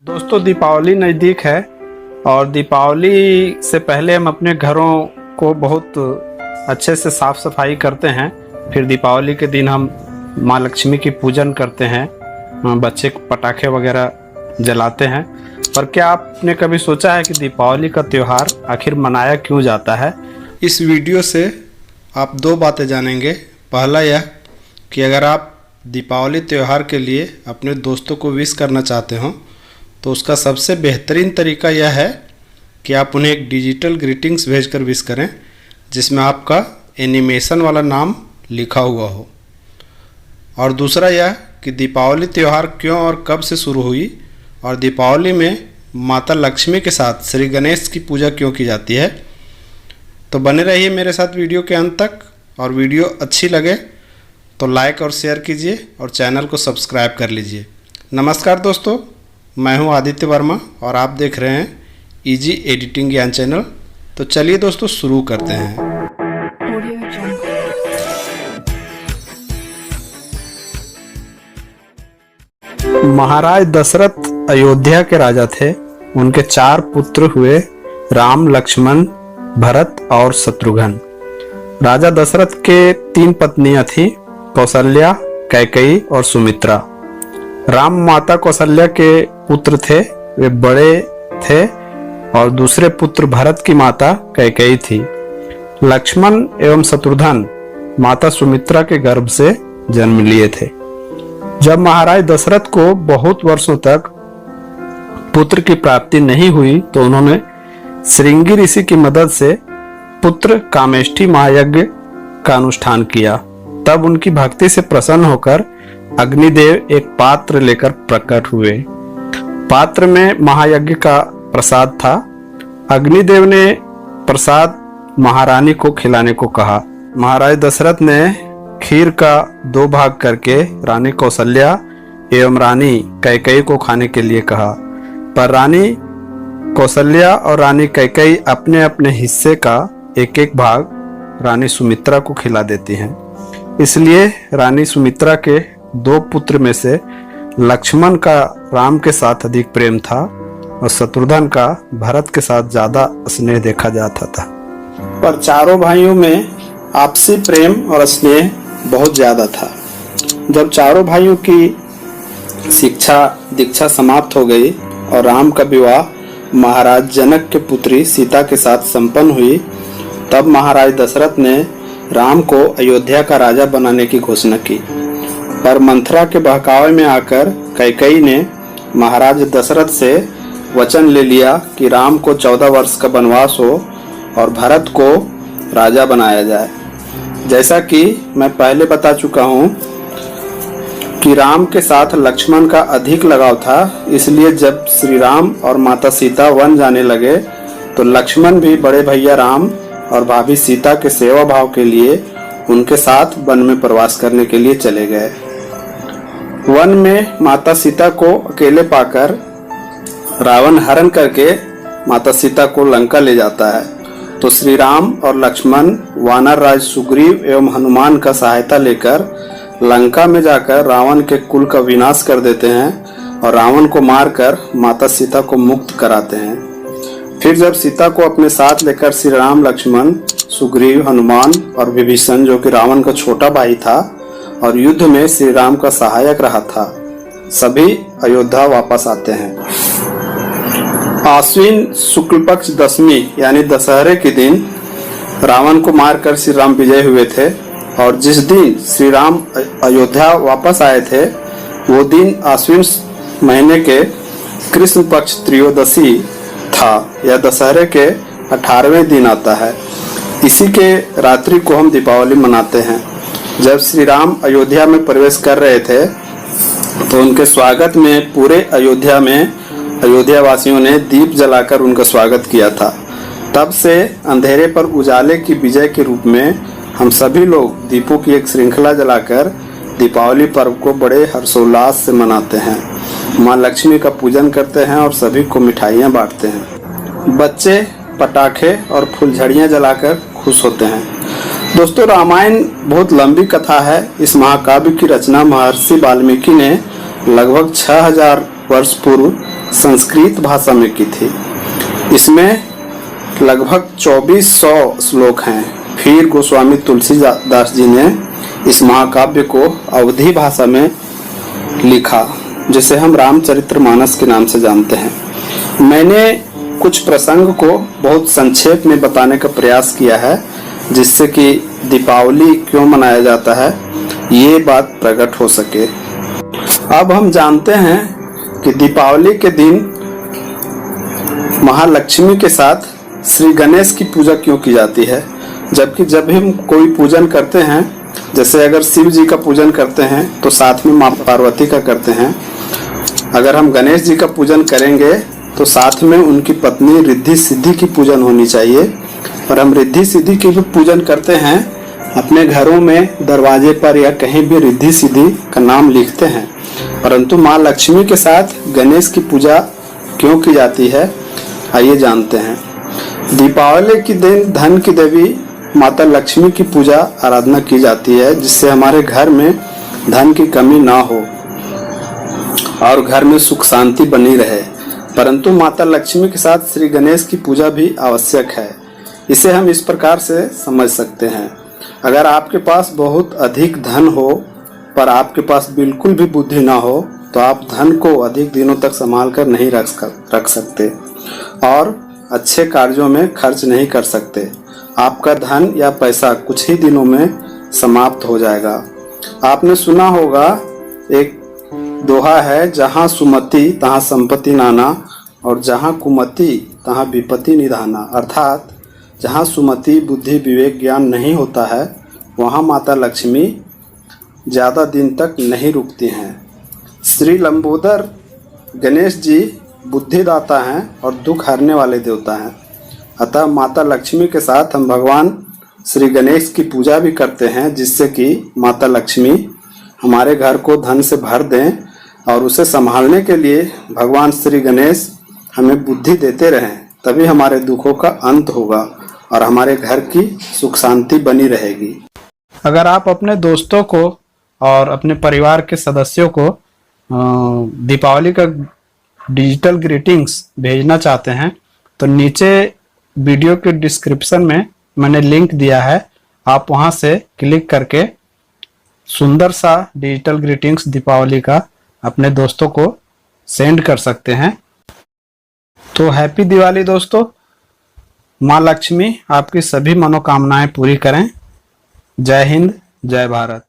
दोस्तों दीपावली नज़दीक है और दीपावली से पहले हम अपने घरों को बहुत अच्छे से साफ सफाई करते हैं। फिर दीपावली के दिन हम माँ लक्ष्मी की पूजन करते हैं, बच्चे पटाखे वगैरह जलाते हैं। पर क्या आपने कभी सोचा है कि दीपावली का त्यौहार आखिर मनाया क्यों जाता है? इस वीडियो से आप दो बातें जानेंगे। पहला यह कि अगर आप दीपावली त्यौहार के लिए अपने दोस्तों को विश करना चाहते हो तो उसका सबसे बेहतरीन तरीका यह है कि आप उन्हें एक डिजिटल ग्रीटिंग्स भेजकर विश करें जिसमें आपका एनिमेशन वाला नाम लिखा हुआ हो। और दूसरा यह कि दीपावली त्यौहार क्यों और कब से शुरू हुई और दीपावली में माता लक्ष्मी के साथ श्री गणेश की पूजा क्यों की जाती है। तो बने रहिए मेरे साथ वीडियो के अंत तक, और वीडियो अच्छी लगे तो लाइक और शेयर कीजिए और चैनल को सब्सक्राइब कर लीजिए। नमस्कार दोस्तों, मैं हूं आदित्य वर्मा और आप देख रहे हैं इजी एडिटिंग ज्ञान चैनल। तो चलिए दोस्तों शुरू करते हैं। महाराज दशरथ अयोध्या के राजा थे। उनके 4 पुत्र हुए, राम, लक्ष्मण, भरत और शत्रुघ्न। राजा दशरथ के 3 पत्नियां थीं, कौशल्या, कैकेयी और सुमित्रा। राम माता कौशल्या के पुत्र थे, वे बड़े थे, और दूसरे पुत्र भरत की माता कैकेयी थी। लक्ष्मण एवं शत्रुघ्न माता सुमित्रा के गर्भ से जन्म लिए थे। जब महाराज दशरथ को बहुत वर्षों तक पुत्र की प्राप्ति नहीं हुई तो उन्होंने श्रृंगी ऋषि की मदद से पुत्र कामेष्ठी महायज्ञ का अनुष्ठान किया। तब उनकी भक्ति से प्रसन्न होकर अग्निदेव एक पात्र लेकर प्रकट हुए। पात्र में महायज्ञ का प्रसाद था। अग्निदेव ने प्रसाद महारानी को खिलाने को कहा। महाराज दशरथ ने खीर का 2 भाग करके रानी कौशल्या एवं रानी कैकेयी को खाने के लिए कहा, पर रानी कौशल्या और रानी कैकेयी अपने अपने हिस्से का एक भाग रानी सुमित्रा को खिला देती हैं। इसलिए रानी सुमित्रा के 2 पुत्र में से लक्ष्मण का राम के साथ अधिक प्रेम था और शत्रुघ्न का भरत के साथ ज्यादा स्नेह देखा जाता था। पर चारों भाइयों में आपसी प्रेम और स्नेह बहुत ज्यादा था। जब चारों भाइयों की शिक्षा दीक्षा समाप्त हो गई और राम का विवाह महाराज जनक के पुत्री सीता के साथ संपन्न हुई, तब महाराज दशरथ ने राम को अयोध्या का राजा बनाने की घोषणा की। पर मंथरा के बहकावे में आकर कैकेयी ने महाराज दशरथ से वचन ले लिया कि राम को 14 वर्ष का वनवास हो और भरत को राजा बनाया जाए। जैसा कि मैं पहले बता चुका हूँ कि राम के साथ लक्ष्मण का अधिक लगाव था, इसलिए जब श्री राम और माता सीता वन जाने लगे तो लक्ष्मण भी बड़े भैया राम और भाभी सीता के सेवा भाव के लिए उनके साथ वन में प्रवास करने के लिए चले गए। वन में माता सीता को अकेले पाकर रावण हरण करके माता सीता को लंका ले जाता है। तो श्री राम और लक्ष्मण वानर राज सुग्रीव एवं हनुमान का सहायता लेकर लंका में जाकर रावण के कुल का विनाश कर देते हैं और रावण को मारकर माता सीता को मुक्त कराते हैं। फिर जब सीता को अपने साथ लेकर श्री राम, लक्ष्मण, सुग्रीव, हनुमान और विभीषण, जो कि रावण का छोटा भाई था और युद्ध में श्री राम का सहायक रहा था, सभी अयोध्या वापस आते हैं। आश्विन शुक्ल पक्ष दशमी यानी दशहरे के दिन रावण को मारकर श्री राम विजय हुए थे, और जिस दिन श्री राम अयोध्या वापस आए थे वो दिन आश्विन महीने के कृष्ण पक्ष त्रयोदशी था। यह दशहरे के 18वें दिन आता है। इसी के रात्रि को हम दीपावली मनाते हैं। जब श्री राम अयोध्या में प्रवेश कर रहे थे तो उनके स्वागत में पूरे अयोध्या में अयोध्या वासियों ने दीप जलाकर उनका स्वागत किया था। तब से अंधेरे पर उजाले की विजय के रूप में हम सभी लोग दीपों की एक श्रृंखला जलाकर दीपावली पर्व को बड़े हर्षोल्लास से मनाते हैं, माँ लक्ष्मी का पूजन करते हैं और सभी को मिठाइयाँ बांटते हैं। बच्चे पटाखे और फुलझड़ियाँ जलाकर खुश होते हैं। दोस्तों, रामायण बहुत लंबी कथा है। इस महाकाव्य की रचना महर्षि वाल्मीकि ने लगभग 6000 वर्ष पूर्व संस्कृत भाषा में की थी। इसमें लगभग 2400 श्लोक हैं। फिर गोस्वामी तुलसीदास जी ने इस महाकाव्य को अवधी भाषा में लिखा, जिसे हम रामचरितमानस के नाम से जानते हैं। मैंने कुछ प्रसंग को बहुत संक्षेप में बताने का प्रयास किया है, जिससे कि दीपावली क्यों मनाया जाता है ये बात प्रकट हो सके। अब हम जानते हैं कि दीपावली के दिन महालक्ष्मी के साथ श्री गणेश की पूजा क्यों की जाती है। जबकि जब हम कोई पूजन करते हैं, जैसे अगर शिव जी का पूजन करते हैं तो साथ में माँ पार्वती का करते हैं। अगर हम गणेश जी का पूजन करेंगे तो साथ में उनकी पत्नी रिद्धि सिद्धि की पूजन होनी चाहिए। और हम रिद्धि सिद्धि की भी पूजन करते हैं, अपने घरों में दरवाजे पर या कहीं भी रिद्धि सिद्धि का नाम लिखते हैं। परंतु माँ लक्ष्मी के साथ गणेश की पूजा क्यों की जाती है, आइए जानते हैं। दीपावली के दिन धन की देवी माता लक्ष्मी की पूजा आराधना की जाती है, जिससे हमारे घर में धन की कमी ना हो और घर में सुख शांति बनी रहे। परंतु माता लक्ष्मी के साथ श्री गणेश की पूजा भी आवश्यक है। इसे हम इस प्रकार से समझ सकते हैं। अगर आपके पास बहुत अधिक धन हो पर आपके पास बिल्कुल भी बुद्धि ना हो, तो आप धन को अधिक दिनों तक संभाल कर नहीं रख सकते और अच्छे कार्यों में खर्च नहीं कर सकते। आपका धन या पैसा कुछ ही दिनों में समाप्त हो जाएगा। आपने सुना होगा, एक दोहा है, जहाँ सुमति तहाँ संपत्ति नाना और जहाँ कुमति तहाँ विपत्ति निधाना। अर्थात जहाँ सुमति बुद्धि विवेक ज्ञान नहीं होता है, वहाँ माता लक्ष्मी ज़्यादा दिन तक नहीं रुकती हैं। श्री लंबोदर गणेश जी बुद्धिदाता हैं और दुख हरने वाले देवता हैं। अतः माता लक्ष्मी के साथ हम भगवान श्री गणेश की पूजा भी करते हैं, जिससे कि माता लक्ष्मी हमारे घर को धन से भर दें और उसे संभालने के लिए भगवान श्री गणेश हमें बुद्धि देते रहें। तभी हमारे दुखों का अंत होगा और हमारे घर की सुख शांति बनी रहेगी। अगर आप अपने दोस्तों को और अपने परिवार के सदस्यों को दीपावली का डिजिटल ग्रीटिंग्स भेजना चाहते हैं, तो नीचे वीडियो के डिस्क्रिप्शन में मैंने लिंक दिया है। आप वहां से क्लिक करके सुंदर सा डिजिटल ग्रीटिंग्स दीपावली का अपने दोस्तों को सेंड कर सकते हैं। तो हैप्पी दिवाली दोस्तों। माँ लक्ष्मी आपकी सभी मनोकामनाएं पूरी करें। जय हिंद, जय भारत।